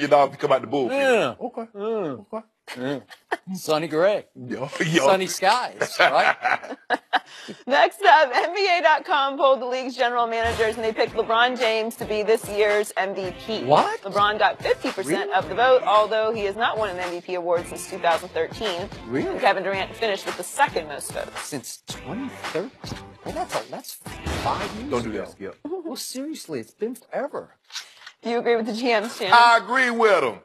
million to come out the bullpen. Yeah. Okay. Okay. Yeah. Sonny Gray. Yo. Sunny skies, right? Next up, NBA.com polled the league's general managers, and they picked LeBron James to be this year's MVP. What? LeBron got 50% of the vote, although he has not won an MVP award since 2013. Really? And Kevin Durant finished with the second most votes. Since 2013? Well, that's 5 years Don't do ago. that, Skip. Well, seriously, it's been forever. Do you agree with the GM's, Shannon? I agree with them.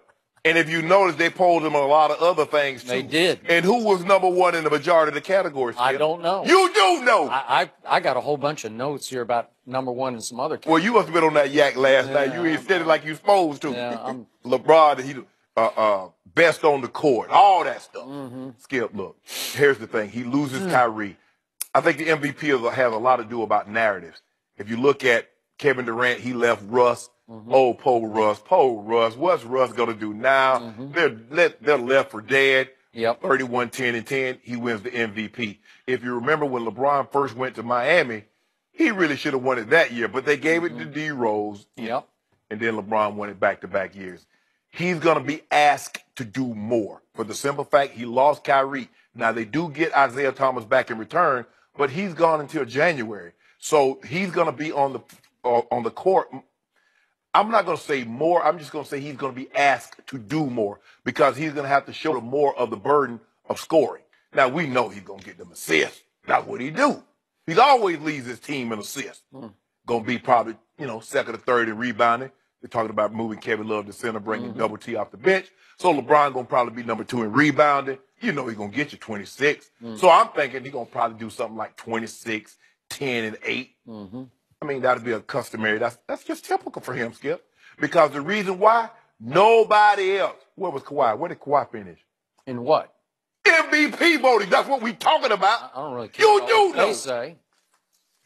And if you notice, they polled him on a lot of other things, too. They did. And who was number one in the majority of the categories? I don't know. You do know. I got a whole bunch of notes here about number one and some other categories. Well, you must have been on that yak last night. You ain't said it like you supposed to. Yeah, LeBron, he best on the court, all that stuff. Skip, look, here's the thing. He loses Kyrie. I think the MVP has a lot to do about narratives. If you look at Kevin Durant, he left Russ. Oh, poor Russ. What's Russ going to do now? They're left for dead. Yep. 31, 10, and 10. He wins the MVP. If you remember when LeBron first went to Miami, he really should have won it that year, but they gave it to D Rose. Yep. And then LeBron won it back-to-back years. He's going to be asked to do more for the simple fact he lost Kyrie. Now, they do get Isaiah Thomas back in return, but he's gone until January. So he's going to be on the court. I'm not going to say more. I'm just going to say he's going to be asked to do more because he's going to have to shoulder more of the burden of scoring. Now, we know he's going to get them assists. That's what he do. He always leads his team in assists. Going to be probably, second or third in rebounding. They're talking about moving Kevin Love to center, bringing Double T off the bench. So LeBron going to probably be number 2 in rebounding. He's going to get you 26. So I'm thinking he's going to probably do something like 26, 10, and 8. I mean, that'd be a customary. That's just typical for him, Skip. Because the reason why, nobody else. Where was Kawhi? Where did Kawhi finish? In what? MVP voting. That's what we talking about. I don't really care. You about do what know. they say.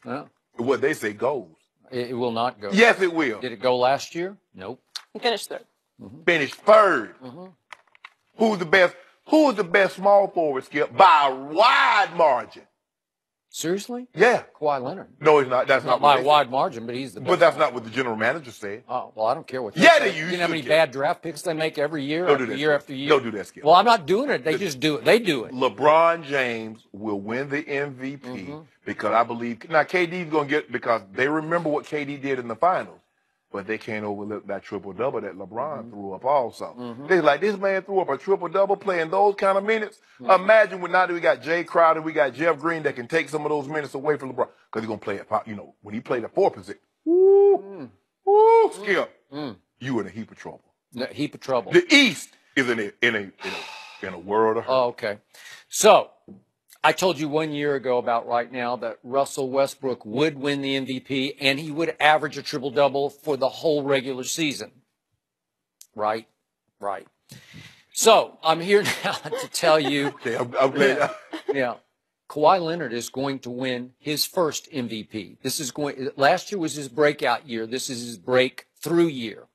No, What they say goes. it will not go. Yes, it will. Did it go last year? Nope. He finished third. Finished third. Who's the best? Who is the best small forward, Skip? By a wide margin. Seriously? Yeah. Kawhi Leonard. No, he's not. That's Not not by what a they say. wide margin, but he's the best. But that's not what the general manager said. Oh, well, I don't care what they Yeah, say. they You used know how to many care. bad draft picks they make every year, Don't do after that, year Skip. after year? Don't do that, Skip. Well, I'm not doing it. They just do it. They do it. LeBron James will win the MVP because I believe now KD's gonna get because they remember what KD did in the finals, but they can't overlook that triple double that LeBron threw up also. They're like, this man threw up a triple double playing those kind of minutes. Imagine when now that we got Jay Crowder, we got Jeff Green that can take some of those minutes away from LeBron because he's gonna play at when he played at 4 position. Woo, Skip, you in a heap of trouble. No, heap of trouble. The East is in a world of hurt. Oh, okay. So I told you 1 year ago about right now that Russell Westbrook would win the MVP and he would average a triple-double for the whole regular season. Right? Right. So I'm here now to tell you. Okay, I'm glad. Yeah. Kawhi Leonard is going to win his first MVP. Last year was his breakout year. This is his breakthrough year.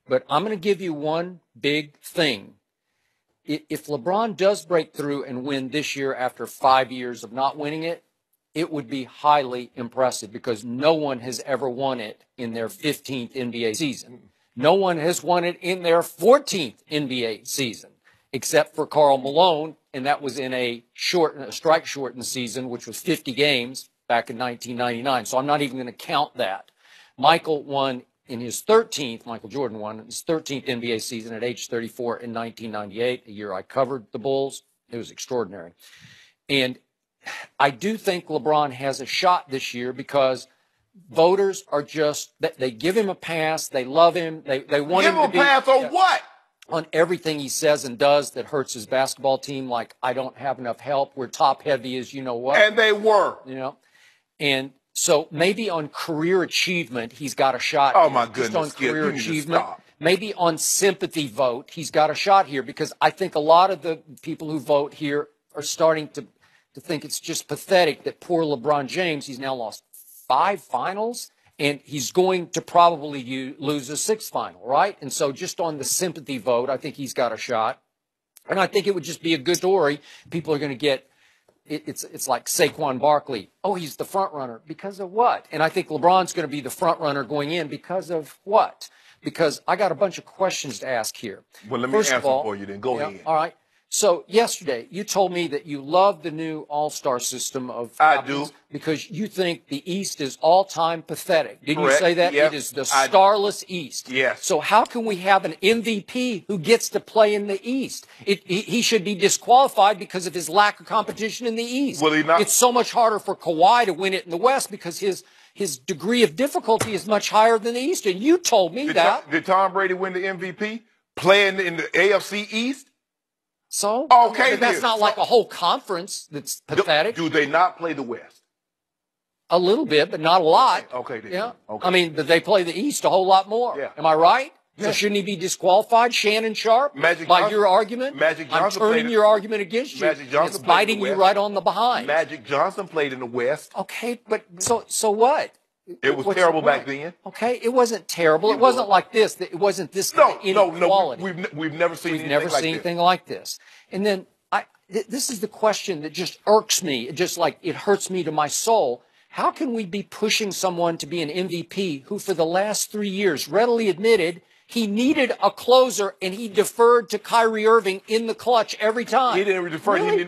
But I'm going to give you one big thing. If LeBron does break through and win this year after 5 years of not winning it, it would be highly impressive because no one has ever won it in their 15th NBA season. No one has won it in their 14th NBA season, except for Karl Malone, and that was in a strike-shortened season, which was 50 games back in 1999. So I'm not even going to count that. Michael Jordan won in his 13th NBA season at age 34 in 1998, a year I covered the Bulls. It was extraordinary. And I do think LeBron has a shot this year because voters are they give him a pass. They love him. They want him to be. Give him a pass on what? On everything he says and does that hurts his basketball team, like, I don't have enough help. We're top-heavy as you know what. And they were. And so maybe on career achievement, he's got a shot. Oh, my goodness. Just on Skip, career you need to achievement. stop. Maybe on sympathy vote, he's got a shot here because I think a lot of the people who vote here are starting to think it's just pathetic that poor LeBron James, he's now lost 5 finals, and he's going to probably lose a 6th final, right? And so just on the sympathy vote, I think he's got a shot. And I think it would just be a good story. People are going to get it's like Saquon Barkley. Oh, he's the front runner. Because of what? And I think LeBron's going to be the front runner going in because of what? because I got a bunch of questions to ask here. Well, let me First answer of all, for you then. Go ahead. all right. So yesterday, you told me that you love the new All-Star system of I captains do. because you think the East is all-time pathetic. Didn't you Correct. say that? Yes. It is the starless East. Yes. So how can we have an MVP who gets to play in the East? He should be disqualified because of his lack of competition in the East. Will he not? It's so much harder for Kawhi to win it in the West because his degree of difficulty is much higher than the East. And you told me that. Did Tom Brady win the MVP playing in the AFC East? So Okay, but that's then. not like a whole conference that's pathetic. Do they not play the West? A little bit, but not a lot. Okay, then. Yeah. Okay. I mean, but they play the East a whole lot more. Yeah. Am I right? Yeah. So shouldn't he be disqualified, Shannon Sharp? Magic by Johnson- your argument? Magic I'm Johnson turning played- your argument against you. Magic Johnson It's played in biting the you West. right on the behind. Magic Johnson played in the West. Okay, but so what? It was What's terrible the back point? then. Okay, it wasn't terrible. It It wasn't was. like this. It wasn't this No, kind no, of no. inequality. We've never seen We've anything never like seen this. anything like this. And then this is the question that just irks me. It just like it hurts me to my soul. How can we be pushing someone to be an MVP who for the last 3 years readily admitted he needed a closer and he deferred to Kyrie Irving in the clutch every time? He didn't defer. Really?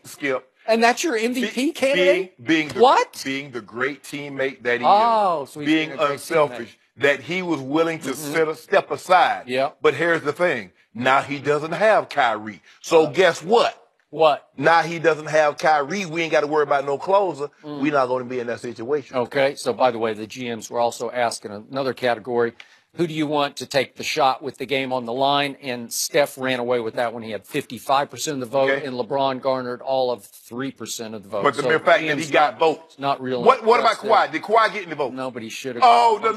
Skip. And that's your MVP candidate? Being the great teammate that he is. So he's being being a great unselfish. That he was willing to step aside. Yeah. But here's the thing. Now he doesn't have Kyrie. So guess what? What? Now he doesn't have Kyrie. We ain't got to worry about no closer. We're not going to be in that situation. Okay. So, by the way, the GMs were also asking another category. Who do you want to take the shot with the game on the line? And Steph ran away with that one. He had 55% of the vote, Okay. and LeBron garnered all of 3% of the vote. But the mere fact that he got votes. Not really. What about Kawhi? Did Kawhi get any votes? Nobody should have. Oh, no.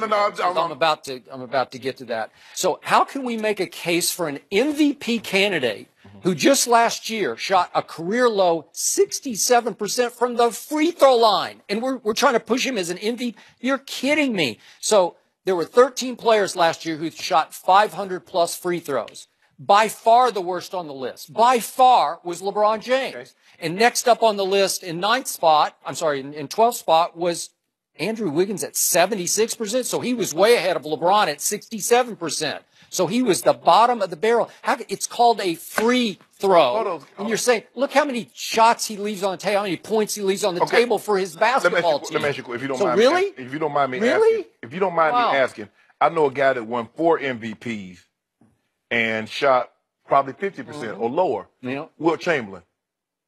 I'm about to get to that. So how can we make a case for an MVP candidate who just last year shot a career low 67% from the free throw line, and we're trying to push him as an MVP? You're kidding me. So there were 13 players last year who shot 500 plus free throws. By far the worst on the list. By far was LeBron James. Okay. And next up on the list in 12th spot was Andrew Wiggins at 76%. So he was way ahead of LeBron at 67%. So he was the bottom of the barrel. It's called a free throw. And you're saying, look how many shots he leaves on the table, how many points he leaves on the table for his basketball team. Let me ask you, if you don't So mind. really? If you don't mind me Really? asking. If you don't mind Wow. me asking, I know a guy that won 4 MVPs and shot probably 50% or lower. Yeah. Wilt Chamberlain.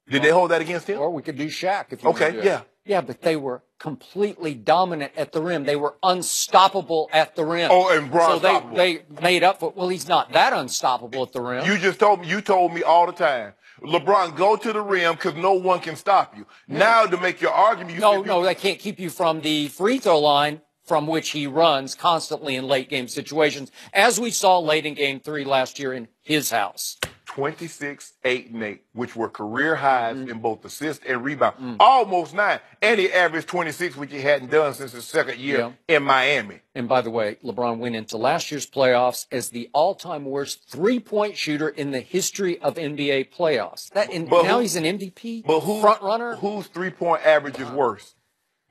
Did they hold that against him? Or we could do Shaq if you Okay, want to do it. yeah. Yeah, but they were completely dominant at the rim. They were unstoppable at the rim. Oh, and Bron So unstoppable. they made up for it. Well, he's not that unstoppable at the rim. You told me all the time. LeBron, go to the rim because no one can stop you. Now to make your argument, No, they can't keep you from the free throw line from which he runs constantly in late game situations, as we saw late in game 3 last year in his house. 26, 8, and 8, which were career highs in both assists and rebound. Almost 9. And he averaged 26, which he hadn't done since his second year in Miami. And by the way, LeBron went into last year's playoffs as the all-time worst three-point shooter in the history of NBA playoffs. Now he's an MVP front runner. Whose three-point average is worse?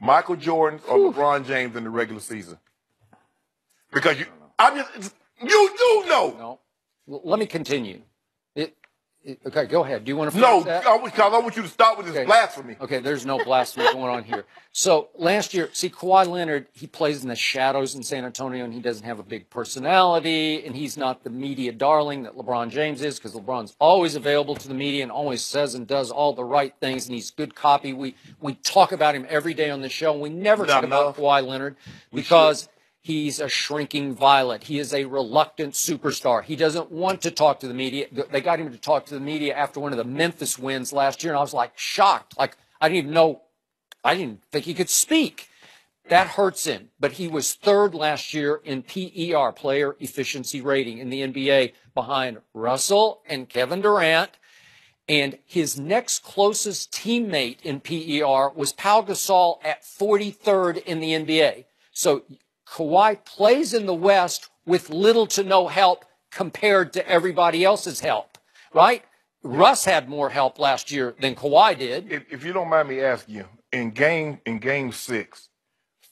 Michael Jordan or LeBron James in the regular season? Because you do know. No. Let me continue. Okay, go ahead. Do you want to No, finish that? because I want you to stop with this blasphemy. Okay, there's no blasphemy going on here. So last year, see, Kawhi Leonard, he plays in the shadows in San Antonio, and he doesn't have a big personality, and he's not the media darling that LeBron James is, because LeBron's always available to the media and always says and does all the right things, and he's good copy. We talk about him every day on the show, and we never talk about Kawhi Leonard because he's a shrinking violet. He is a reluctant superstar. He doesn't want to talk to the media. They got him to talk to the media after one of the Memphis wins last year, and I was like shocked. Like, I didn't think he could speak. That hurts him. But he was third last year in PER, player efficiency rating, in the NBA, behind Russell and Kevin Durant. And his next closest teammate in PER was Pau Gasol at 43rd in the NBA. So Kawhi plays in the West with little to no help compared to everybody else's help, right? Russ had more help last year than Kawhi did. If you don't mind me asking you, in game 6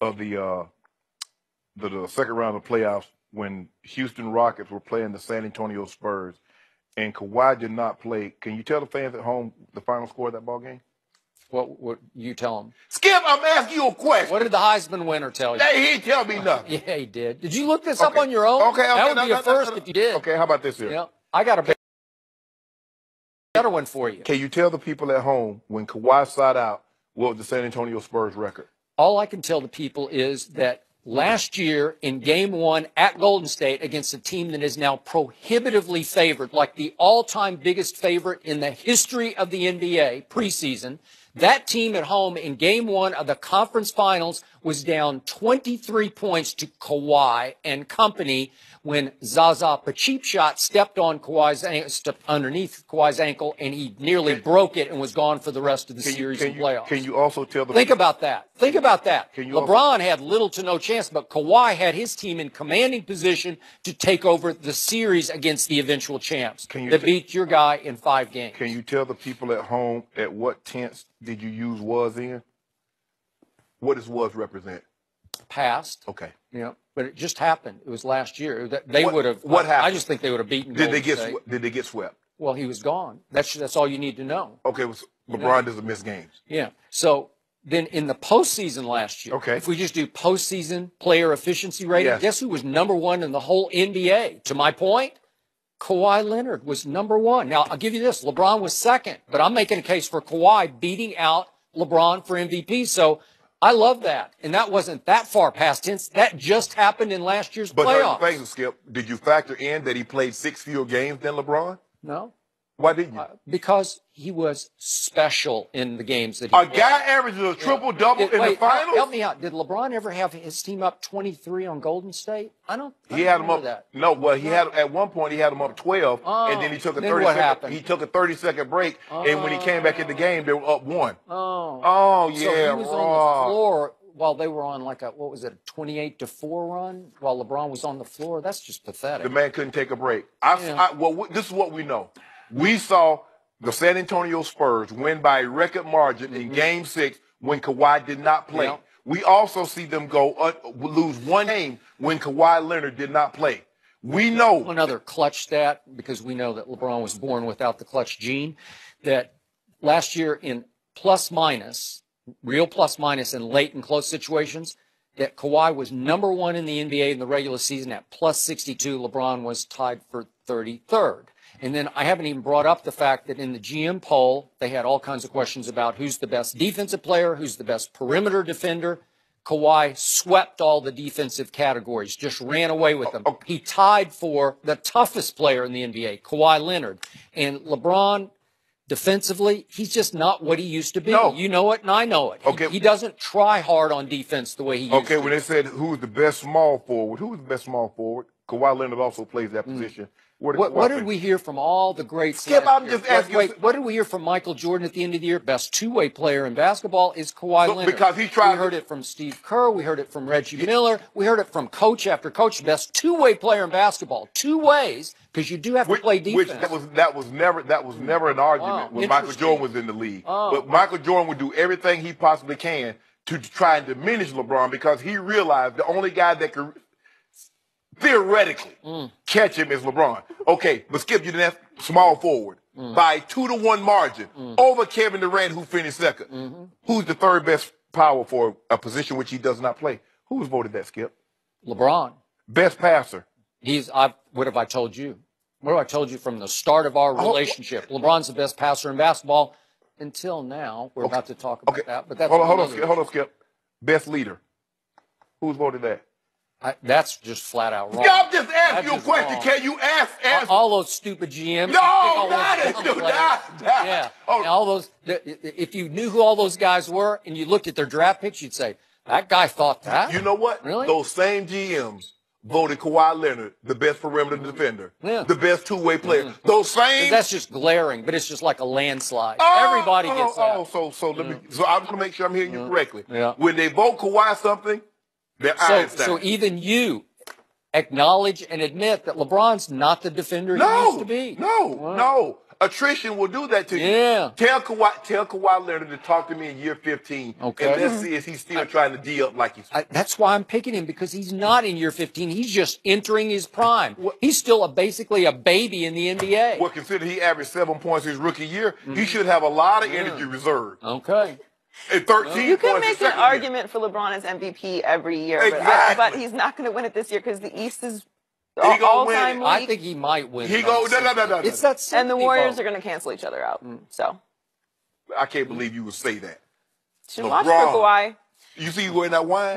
of the second round of playoffs when Houston Rockets were playing the San Antonio Spurs and Kawhi did not play. Can you tell the fans at home the final score of that ball game? What you tell them? Skip, I'm asking you a question. What did the Heisman winner tell you? He didn't tell me nothing. Yeah, he did. Did you look this up on your own? Okay, That would be a first if you did. Okay, how about this here? Yeah, I got a better one for you. Can you tell the people at home when Kawhi sat out, what was the San Antonio Spurs record? All I can tell the people is that last year in Game 1 at Golden State against a team that is now prohibitively favored, like the all-time biggest favorite in the history of the NBA preseason, that team at home in Game 1 of the conference finals was down 23 points to Kawhi and company when Zaza Pachulia stepped on stepped underneath Kawhi's ankle, and he nearly broke it and was gone for the rest of the series and playoffs. Can you also tell the Think about that. Think about that. LeBron had little to no chance, but Kawhi had his team in commanding position to take over the series against the eventual champs that beat your guy in 5 games. Can you tell the people at home at what tense did you use was in? What does was represent? Past. Okay. Yeah, but it just happened. It was last year. They would have. What happened? I just think they would have beaten. Did they get swept? Well, he was gone. That's all you need to know. Okay, LeBron doesn't miss games. Yeah. So then in the postseason last year, if we just do postseason player efficiency rating, guess who was number 1 in the whole NBA? To my point, Kawhi Leonard was number 1. Now, I'll give you this. LeBron was second, but I'm making a case for Kawhi beating out LeBron for MVP. So I love that. And that wasn't that far past tense. That just happened in last year's playoffs. But Skip, did you factor in that he played 6 fewer games than LeBron? No. Why didn't you? Because he was special in the games that he played. A guy averages a triple-double in the finals? Help me out. Did LeBron ever have his team up 23 on Golden State? I don't He had them up. that. No, well, he had at one point he had them up 12, and then he took a 30-second break, and when he came back in the game, they were up 1. So yeah, he was on the floor while they were on like a 28-4 run while LeBron was on the floor. That's just pathetic. The man couldn't take a break. This is what we know. We saw the San Antonio Spurs win by a record margin in Game 6 when Kawhi did not play. Yeah. We also see them lose 1 game when Kawhi Leonard did not play. We know. Another clutch stat, because we know that LeBron was born without the clutch gene, that last year in plus-minus, real plus-minus in late and close situations, that Kawhi was number 1 in the NBA in the regular season at plus 62. LeBron was tied for 33rd. And then I haven't even brought up the fact that in the GM poll, they had all kinds of questions about who's the best defensive player, who's the best perimeter defender. Kawhi swept all the defensive categories, just ran away with them. He tied for the toughest player in the NBA, Kawhi Leonard. And LeBron, defensively, he's just not what he used to be. No. You know it, and I know it. He doesn't try hard on defense the way he used to. Okay, when they said who's the best small forward, who was the best small forward? Kawhi Leonard also plays that position. What did we hear from all the greats? Skip, I'm just asking. What did we hear from Michael Jordan at the end of the year? Best two-way player in basketball is Kawhi Leonard. Because he tried. We heard it from Steve Kerr. We heard it from Reggie Miller. We heard it from coach after coach. Best two-way player in basketball. 2 ways, because you do have to play defense. That was never an argument when Michael Jordan was in the league. But Michael Jordan would do everything he possibly can to try and diminish LeBron because he realized the only guy that could theoretically catch him is LeBron. Okay, but Skip, you didn't have small forward by a 2-1 margin over Kevin Durant, who finished second. Who's the third best power for a position which he does not play? Who's voted that, Skip? LeBron. Best passer. What have I told you? What have I told you from the start of our relationship? LeBron's the best passer in basketball until now. We're about to talk about that. But that's hold on, Skip. Best leader. Who's voted that? That's just flat out wrong. I'm just asking you a question. Wrong. Can you ask all those stupid GMs? No, not it. Yeah. And all those. If you knew who all those guys were and you looked at their draft picks, you'd say that guy thought that. You know what? Really? Those same GMs voted Kawhi Leonard the best perimeter defender, the best two-way player. Those same. That's just glaring, but it's just like a landslide. Everybody gets that. So I'm going to make sure I'm hearing you correctly. Yeah. When they vote Kawhi something. So even you acknowledge and admit that LeBron's not the defender he used to be. No. Attrition will do that to you. Yeah. Tell Kawhi Leonard to talk to me in year 15. Okay. And let's see if he's still trying to D up like he's. That's why I'm picking him, because he's not in year 15. He's just entering his prime. He's still basically a baby in the NBA. Well, consider he averaged 7 points his rookie year. He should have a lot of energy reserved. Okay. And 13 You can points make his an second year. argument for LeBron as MVP every year, Exactly. but he's not going to win it this year because the East is gonna all-time win it. I weak. think he might win. He go no. It's that And the Warriors vote. are going to cancel each other out. So I can't believe you would say that. should watch for Kawhi. You see you wearing that wine?